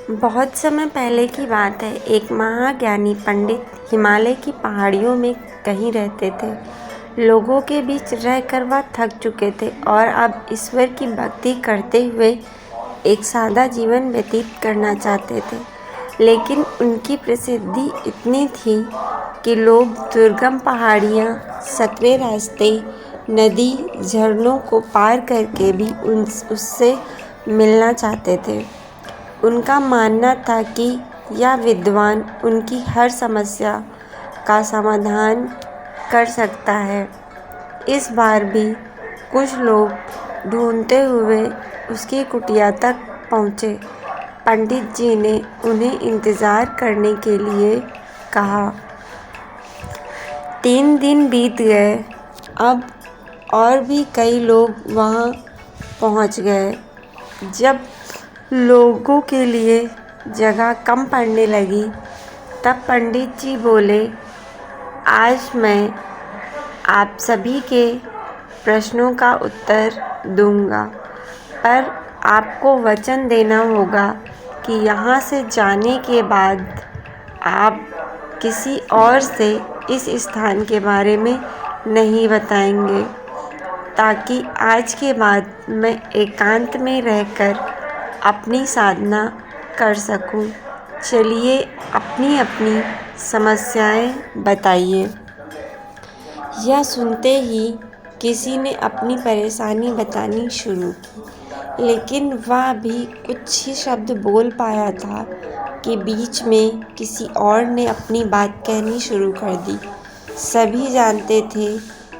बहुत समय पहले की बात है। एक महाज्ञानी पंडित हिमालय की पहाड़ियों में कहीं रहते थे। लोगों के बीच रहकर वह थक चुके थे और अब ईश्वर की भक्ति करते हुए एक सादा जीवन व्यतीत करना चाहते थे। लेकिन उनकी प्रसिद्धि इतनी थी कि लोग दुर्गम पहाड़ियाँ, सकरे रास्ते, नदी, झरनों को पार करके भी उससे मिलना चाहते थे। उनका मानना था कि यह विद्वान उनकी हर समस्या का समाधान कर सकता है। इस बार भी कुछ लोग ढूंढते हुए उसकी कुटिया तक पहुँचे। पंडित जी ने उन्हें इंतज़ार करने के लिए कहा। 3 दिन बीत गए। अब और भी कई लोग वहाँ पहुँच गए। जब लोगों के लिए जगह कम पड़ने लगी, तब पंडित जी बोले, आज मैं आप सभी के प्रश्नों का उत्तर दूंगा, पर आपको वचन देना होगा कि यहाँ से जाने के बाद आप किसी और से इस स्थान के बारे में नहीं बताएंगे, ताकि आज के बाद मैं एकांत में रहकर अपनी साधना कर सकूं। चलिए अपनी अपनी समस्याएं बताइए। यह सुनते ही किसी ने अपनी परेशानी बतानी शुरू की, लेकिन वह भी कुछ ही शब्द बोल पाया था कि बीच में किसी और ने अपनी बात कहनी शुरू कर दी। सभी जानते थे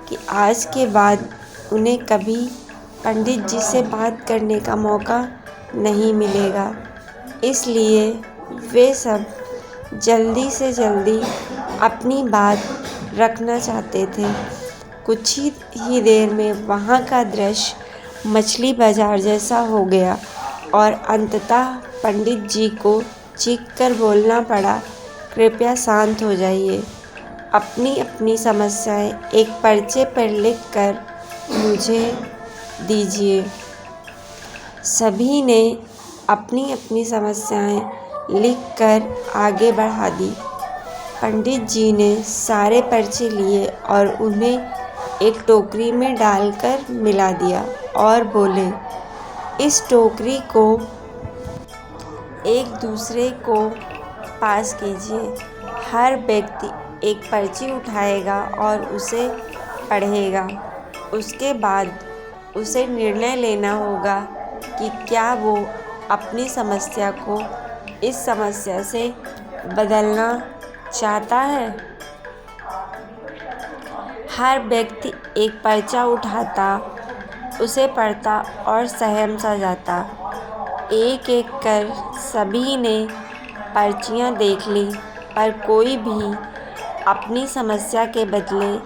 कि आज के बाद उन्हें कभी पंडित जी से बात करने का मौका नहीं मिलेगा, इसलिए वे सब जल्दी से जल्दी अपनी बात रखना चाहते थे। कुछ ही देर में वहाँ का दृश्य मछली बाजार जैसा हो गया और अंततः पंडित जी को चीखकर बोलना पड़ा, कृपया शांत हो जाइए। अपनी अपनी समस्याएं एक पर्चे पर लिखकर मुझे दीजिए। सभी ने अपनी अपनी समस्याएं लिखकर आगे बढ़ा दी। पंडित जी ने सारे पर्चे लिए और उन्हें एक टोकरी में डालकर मिला दिया और बोले, इस टोकरी को एक दूसरे को पास कीजिए। हर व्यक्ति एक पर्ची उठाएगा और उसे पढ़ेगा। उसके बाद उसे निर्णय लेना होगा कि क्या वो अपनी समस्या को इस समस्या से बदलना चाहता है। हर व्यक्ति एक पर्चा उठाता, उसे पढ़ता और सहम सा जाता। एक एक कर सभी ने पर्चियाँ देख ली, पर कोई भी अपनी समस्या के बदले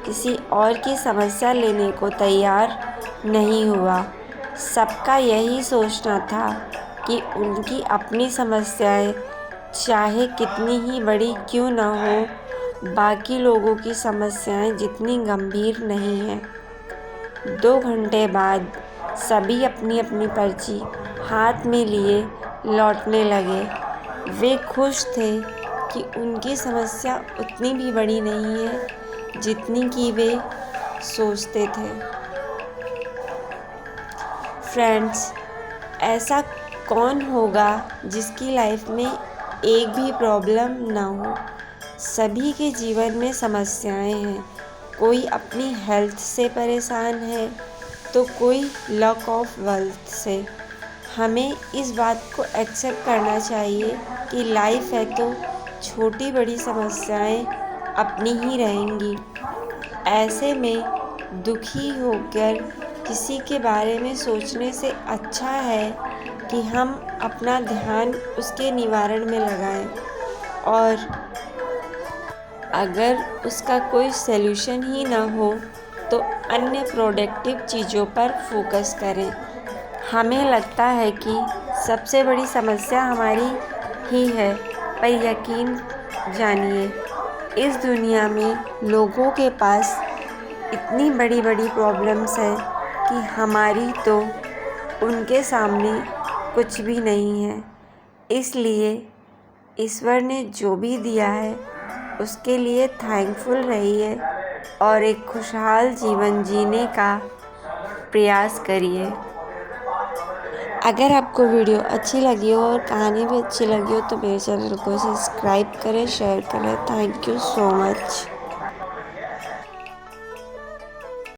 किसी और की समस्या लेने को तैयार नहीं हुआ। सबका यही सोचना था कि उनकी अपनी समस्याएं चाहे कितनी ही बड़ी क्यों न हो, बाकी लोगों की समस्याएं जितनी गंभीर नहीं हैं। 2 घंटे बाद सभी अपनी अपनी पर्ची हाथ में लिए लौटने लगे। वे खुश थे कि उनकी समस्या उतनी भी बड़ी नहीं है जितनी कि वे सोचते थे। फ्रेंड्स, ऐसा कौन होगा जिसकी लाइफ में एक भी प्रॉब्लम ना हो। सभी के जीवन में समस्याएं हैं। कोई अपनी हेल्थ से परेशान है तो कोई लैक ऑफ वेल्थ से। हमें इस बात को एक्सेप्ट करना चाहिए कि लाइफ है तो छोटी बड़ी समस्याएं अपनी ही रहेंगी। ऐसे में दुखी होकर किसी के बारे में सोचने से अच्छा है कि हम अपना ध्यान उसके निवारण में लगाएं और अगर उसका कोई सॉल्यूशन ही ना हो तो अन्य प्रोडक्टिव चीज़ों पर फोकस करें। हमें लगता है कि सबसे बड़ी समस्या हमारी ही है, पर यकीन जानिए इस दुनिया में लोगों के पास इतनी बड़ी बड़ी प्रॉब्लम्स हैं कि हमारी तो उनके सामने कुछ भी नहीं है। इसलिए ईश्वर ने जो भी दिया है उसके लिए थैंकफुल रहिए और एक खुशहाल जीवन जीने का प्रयास करिए। अगर आपको वीडियो अच्छी लगी हो और कहानी भी अच्छी लगी हो तो मेरे चैनल को सब्सक्राइब करें, शेयर करें। Thank you so much.